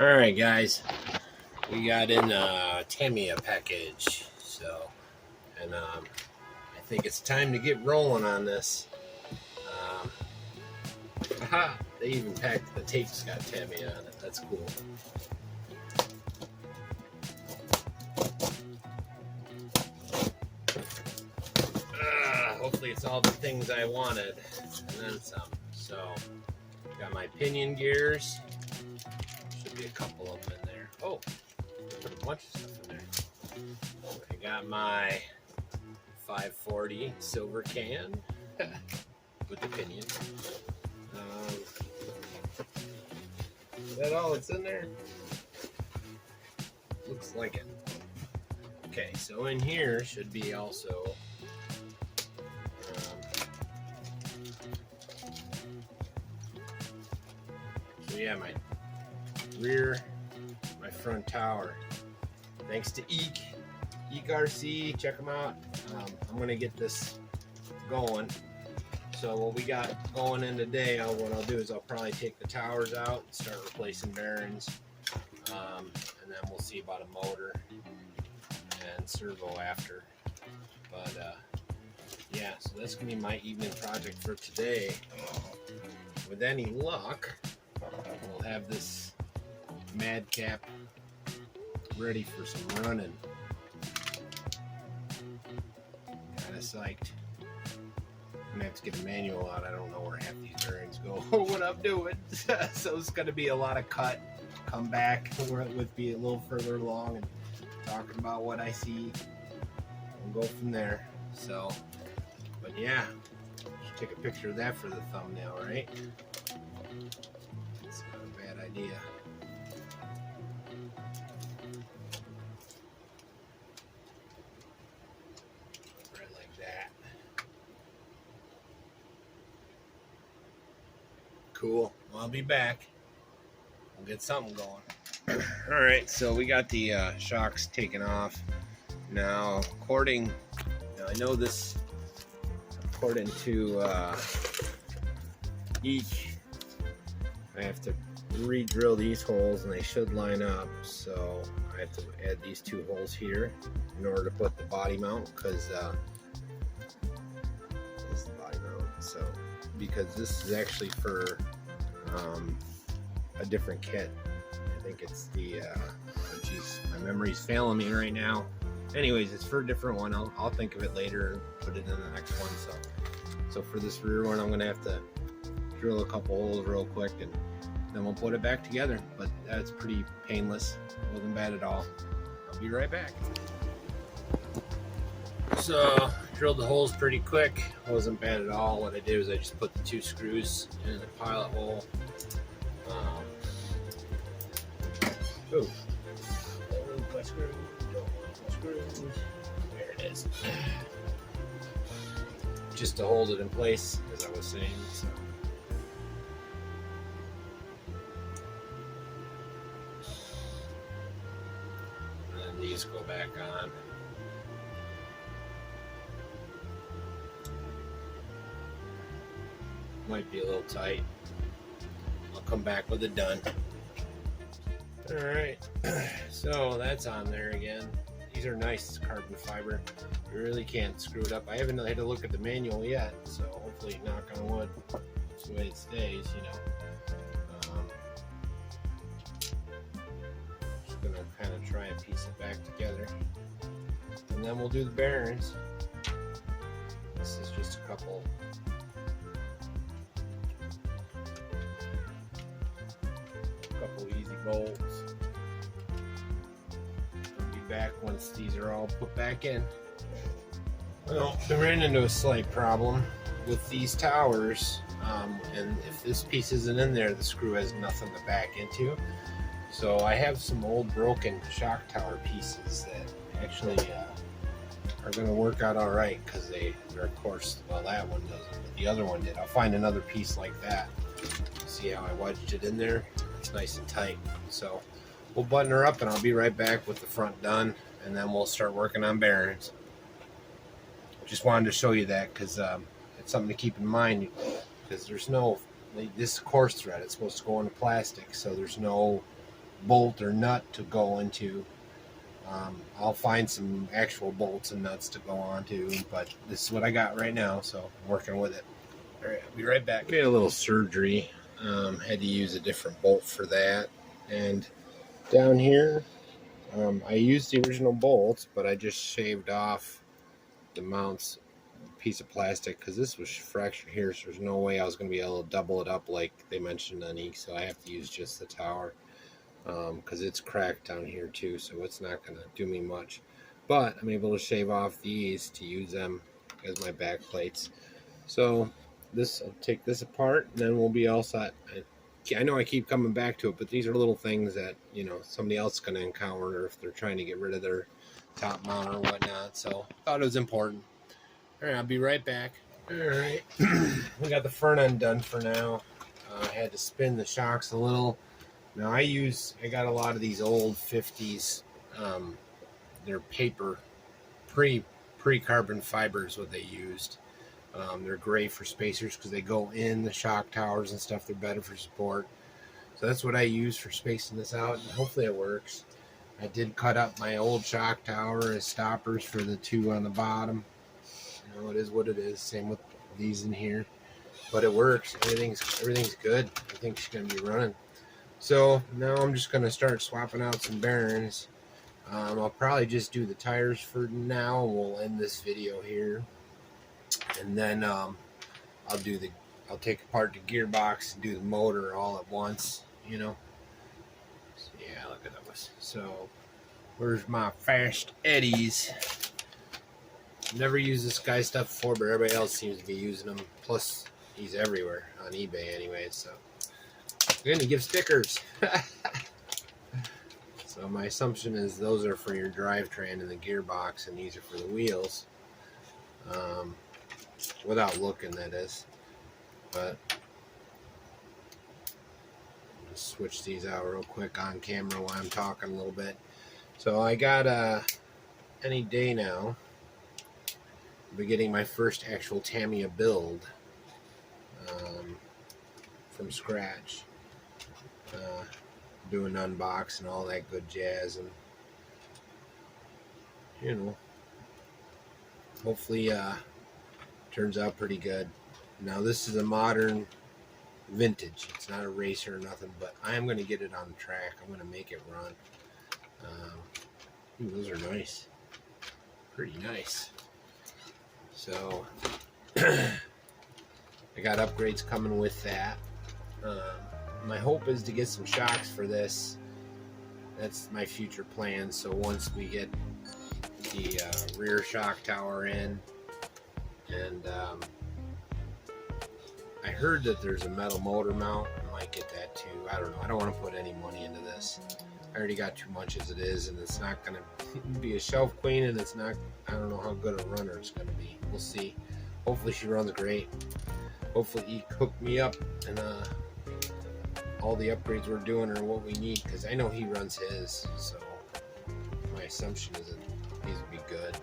Alright guys, we got in a Tamiya package, and I think it's time to get rolling on this. Aha, they even packed the tape's got Tamiya on it, that's cool. Hopefully it's all the things I wanted, and then some. So, got my pinion gears, should be a couple of them in there. Oh, I put a bunch of stuff in there. I got my 540 silver can with the pinion. Is that all that's in there? Looks like it. Okay, so in here should be also so yeah, my front tower. Thanks to Eek RC, check them out. I'm gonna get this going. So what we got going in today, what I'll do is I'll probably take the towers out and start replacing bearings, and then we'll see about a motor and servo after. But yeah, so that's gonna be my evening project for today. With any luck, we'll have this MadCap ready for some running. Kind of psyched. I'm gonna have to get a manual out. I don't know where half these bearings go or what I'm doing. So it's gonna be a lot of cut, come back where it would be a little further along and talking about what I see and go from there. So, but yeah, should take a picture of that for the thumbnail, right? It's not a bad idea. Cool. Well, I'll be back. We'll get something going. All right, so we got the shocks taken off. Now, I know this, according to each, I have to re-drill these holes and they should line up. So I have to add these two holes here in order to put the body mount, because this is the body mount. So because this is actually for a different kit. I think it's the oh geez, my memory's failing me right now. Anyways, it's for a different one. I'll think of it later and put it in the next one. So for this rear one, I'm gonna have to drill a couple holes real quick and then we'll put it back together. But that's pretty painless. It wasn't bad at all. I'll be right back. So drilled the holes pretty quick. It wasn't bad at all. What I did was I just put the two screws in the pilot hole. Ooh. My screws. There it is. Just to hold it in place, as I was saying. So. And then these go back on. Might be a little tight. I'll come back with it done. Alright, so that's on there again. These are nice carbon fiber. You really can't screw it up. I haven't had to look at the manual yet, so hopefully, knock on wood, that's the way it stays, you know. Just gonna kind of try and piece it back together. And then we'll do the bearings. This is just a couple easy bolts. I'll be back once these are all put back in. Well, I ran into a slight problem with these towers, and if this piece isn't in there, the screw has nothing to back into. So I have some old broken shock tower pieces that actually are going to work out all right, because they're, of course, well, that one doesn't, but the other one did. I'll find another piece like that. See how I wedged it in there? It's nice and tight. So we'll button her up and I'll be right back with the front done, and then we'll start working on bearings. Just wanted to show you that because it's something to keep in mind, because there's no, this coarse thread, it's supposed to go into plastic, so there's no bolt or nut to go into. I'll find some actual bolts and nuts to go onto, but this is what I got right now, so I'm working with it. All right, I'll be right back. We had a little surgery. Had to use a different bolt for that. And down here, I used the original bolts, but I just shaved off the mounts piece of plastic because this was fractured here, so there's no way I was going to be able to double it up like they mentioned on E, so I have to use just the tower because it's cracked down here too, so it's not going to do me much. But I'm able to shave off these to use them as my back plates. So this, I'll take this apart and then we'll be all set. I know I keep coming back to it, but these are little things that, you know, somebody else is going to encounter if they're trying to get rid of their top mount or whatnot, so I thought it was important. All right, I'll be right back. All right, we got the front end done for now. I had to spin the shocks a little. Now I got a lot of these old 50s. They're paper, pre-carbon fiber is what they used. They're great for spacers because they go in the shock towers and stuff. They're better for support. So that's what I use for spacing this out, and hopefully it works. I did cut up my old shock tower as stoppers for the two on the bottom. You know, it is what it is. Same with these in here, but it works. Everything's good. I think she's gonna be running. So now I'm just gonna start swapping out some bearings. I'll probably just do the tires for now. We'll end this video here, and then I'll take apart the gearbox and do the motor all at once. You know. So, yeah, look at those. So where's my fast eddies? Never used this guy's stuff before, but everybody else seems to be using them. Plus, he's everywhere on eBay anyway, so. And he gives stickers. So my assumption is those are for your drivetrain and the gearbox, and these are for the wheels. Without looking, that is. But I'll just switch these out real quick on camera while I'm talking a little bit. So I got any day now. I'll be getting my first actual Tamiya build from scratch. Doing unbox and all that good jazz, and you know, hopefully turns out pretty good. Now this is a modern vintage. It's not a racer or nothing, but I am going to get it on the track. I'm going to make it run. Ooh, those are nice. Pretty nice. So I got upgrades coming with that. My hope is to get some shocks for this. That's my future plan. So once we get the rear shock tower in, and I heard that there's a metal motor mount. I might get that too. I don't know. I don't want to put any money into this. I already got too much as it is, and it's not going to be a shelf queen, and it's not, I don't know how good a runner it's going to be. We'll see. Hopefully she runs great. Hopefully he hooked me up, and all the upgrades we're doing are what we need, because I know he runs his, so my assumption is that these will be good,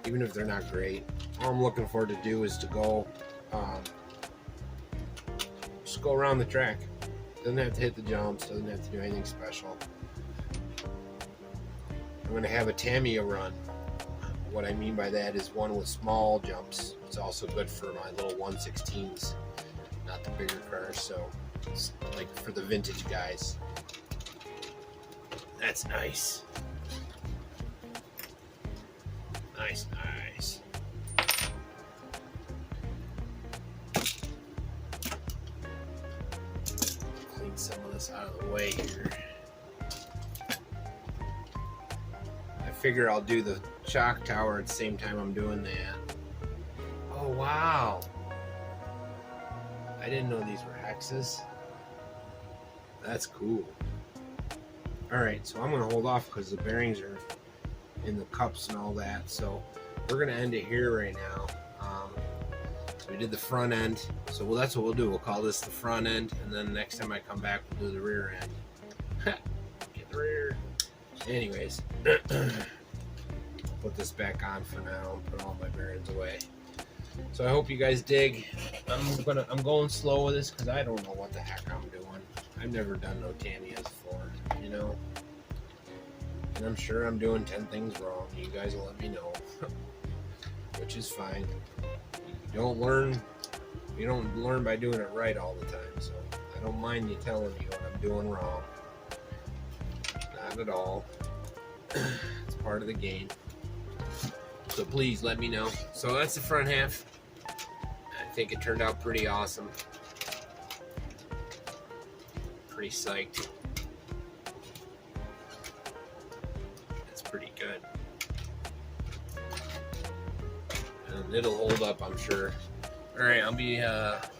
even if they're not great. All I'm looking forward to do is to go just go around the track. Doesn't have to hit the jumps, doesn't have to do anything special. I'm going to have a Tamiya run. What I mean by that is one with small jumps. It's also good for my little 1/16s, not the bigger cars, so it's like for the vintage guys. That's nice. Nice, nice. Clean some of this out of the way here. I figure I'll do the shock tower at the same time I'm doing that. Oh, wow. I didn't know these were hexes. That's cool. Alright, so I'm going to hold off because the bearings are in the cups and all that. So we're going to end it here right now. So we did the front end. So that's what we'll do. We'll call this the front end. And then next time I come back, we'll do the rear end. Get the rear. Anyways. Put this back on for now and put all my bearings away. So I hope you guys dig. I'm going slow with this because I don't know what the heck I'm doing. I've never done no Tamiyas before, you know. And I'm sure I'm doing 10 things wrong. You guys will let me know, which is fine. You don't learn by doing it right all the time. So I don't mind you telling me what I'm doing wrong. Not at all. It's part of the game. So please let me know. So that's the front half. I think it turned out pretty awesome. Pretty psyched. It's pretty good. And it'll hold up, I'm sure. Alright, I'll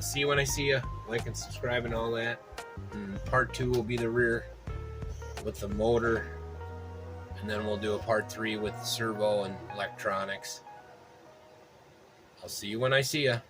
see you when I see you. Like and subscribe and all that. And part 2 will be the rear with the motor. And then we'll do a part 3 with servo and electronics. I'll see you when I see you.